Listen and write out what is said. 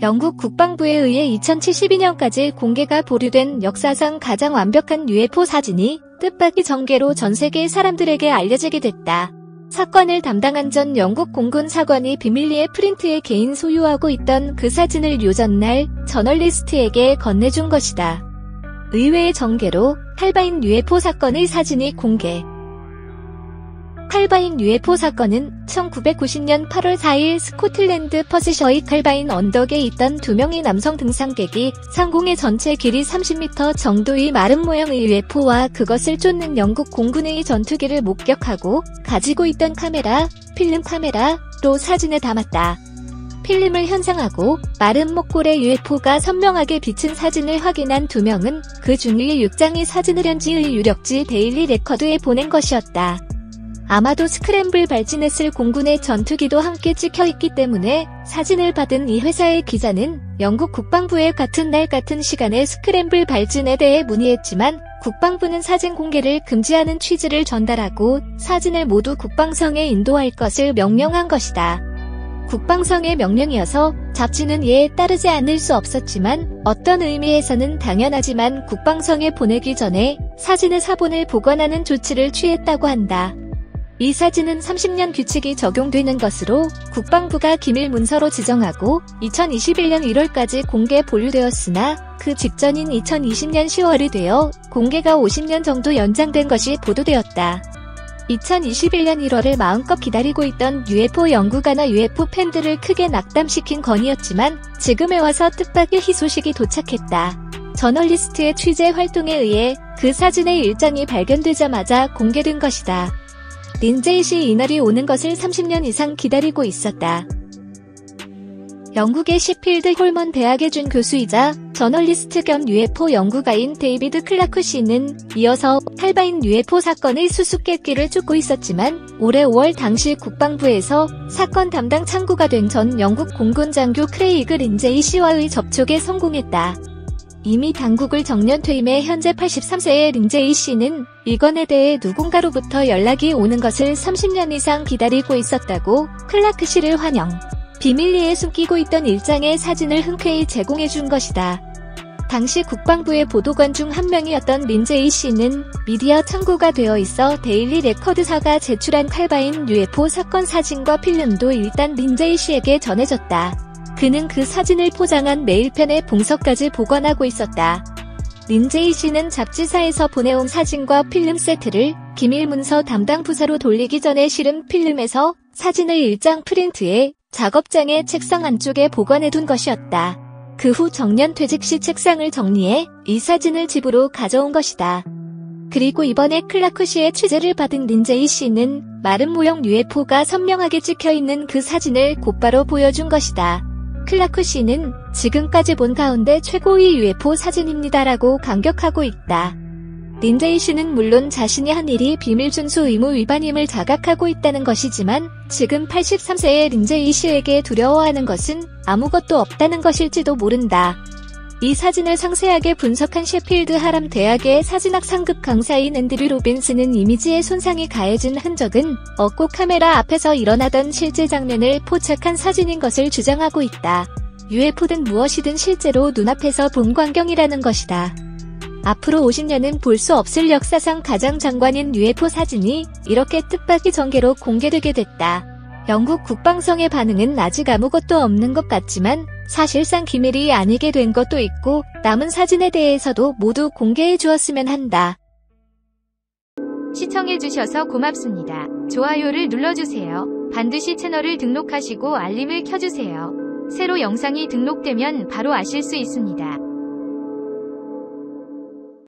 영국 국방부에 의해 2072년까지 공개가 보류된 역사상 가장 완벽한 UFO 사진이 뜻밖의 전개로 전 세계 사람들에게 알려지게 됐다. 사건을 담당한 전 영국 공군 사관이 비밀리에 프린트에 개인 소유하고 있던 그 사진을 요전날 저널리스트에게 건네준 것이다. 의외의 전개로 칼바인 UFO 사건의 사진이 공개. 칼바인 UFO 사건은 1990년 8월 4일 스코틀랜드 퍼스셔의 칼바인 언덕에 있던 2명의 남성 등산객이 상공의 전체 길이 30m 정도의 마름 모형의 UFO와 그것을 쫓는 영국 공군의 전투기를 목격하고 가지고 있던 필름 카메라로 사진에 담았다. 필름을 현상하고 마름 목골의 UFO가 선명하게 비친 사진을 확인한 2명은 그 중의 6장의 사진을 현지의 유력지 데일리 레커드에 보낸 것이었다. 아마도 스크램블 발진했을 공군의 전투기도 함께 찍혀있기 때문에 사진을 받은 이 회사의 기자는 영국 국방부에 같은 날 같은 시간에 스크램블 발진에 대해 문의했지만 국방부는 사진 공개를 금지하는 취지를 전달하고 사진을 모두 국방성에 인도할 것을 명령한 것이다. 국방성의 명령이어서 잡지는 이에 따르지 않을 수 없었지만 어떤 의미에서는 당연하지만 국방성에 보내기 전에 사진의 사본을 보관하는 조치를 취했다고 한다. 이 사진은 30년 규칙이 적용되는 것으로 국방부가 기밀 문서로 지정하고 2021년 1월까지 공개 보류되었으나 그 직전인 2020년 10월이 되어 공개가 50년 정도 연장된 것이 보도되었다. 2021년 1월을 마음껏 기다리고 있던 UFO 연구가나 UFO 팬들을 크게 낙담시킨 건이었지만 지금에 와서 뜻밖의 희소식이 도착했다. 저널리스트의 취재 활동에 의해 그 사진의 일장이 발견되자마자 공개된 것이다. 린제이 씨 이날이 오는 것을 30년 이상 기다리고 있었다. 영국의 시필드 홀먼 대학의 준 교수이자 저널리스트 겸 UFO 연구가인 데이비드 클라크 씨는 이어서 칼바인 UFO 사건의 수수께끼를 쫓고 있었지만 올해 5월 당시 국방부에서 사건 담당 창구가 된 전 영국 공군 장교 크레이그 린제이 씨와의 접촉에 성공했다. 이미 당국을 정년 퇴임해 현재 83세의 린제이 씨는 이건에 대해 누군가로부터 연락이 오는 것을 30년 이상 기다리고 있었다고 클라크 씨를 환영. 비밀리에 숨기고 있던 일장의 사진을 흔쾌히 제공해준 것이다. 당시 국방부의 보도관 중 한 명이었던 린제이 씨는 미디어 창구가 되어 있어 데일리 레커드사가 제출한 칼바인 UFO 사건 사진과 필름도 일단 린제이 씨에게 전해졌다. 그는 그 사진을 포장한 메일펜에 봉서까지 보관하고 있었다. 린제이 씨는 잡지사에서 보내온 사진과 필름 세트를 기밀문서 담당 부서로 돌리기 전에 실은 필름에서 사진을 일장 프린트해 작업장의 책상 안쪽에 보관해둔 것이었다. 그 후 정년 퇴직 시 책상을 정리해 이 사진을 집으로 가져온 것이다. 그리고 이번에 클라크 씨의 취재를 받은 린제이 씨는 마름 모형 UFO가 선명하게 찍혀있는 그 사진을 곧바로 보여준 것이다. 클라크 씨는 지금까지 본 가운데 최고의 UFO 사진입니다라고 감격하고 있다. 린제이 씨는 물론 자신이 한 일이 비밀 준수 의무 위반임을 자각하고 있다는 것이지만 지금 83세의 린제이 씨에게 두려워하는 것은 아무것도 없다는 것일지도 모른다. 이 사진을 상세하게 분석한 셰필드 하람 대학의 사진학 상급 강사인 앤드류 로빈스는 이미지에 손상이 가해진 흔적은 없고 카메라 앞에서 일어나던 실제 장면을 포착한 사진인 것을 주장하고 있다. UFO든 무엇이든 실제로 눈앞에서 본 광경이라는 것이다. 앞으로 50년은 볼 수 없을 역사상 가장 장관인 UFO 사진이 이렇게 뜻밖의 전개로 공개되게 됐다. 영국 국방성의 반응은 아직 아무것도 없는 것 같지만 사실상 기밀이 아니게 된 것도 있고 남은 사진에 대해서도 모두 공개해 주었으면 한다. 시청해주셔서 고맙습니다. 좋아요를 눌러주세요. 반드시 채널을 등록하시고 알림을 켜주세요. 새로 영상이 등록되면 바로 아실 수 있습니다.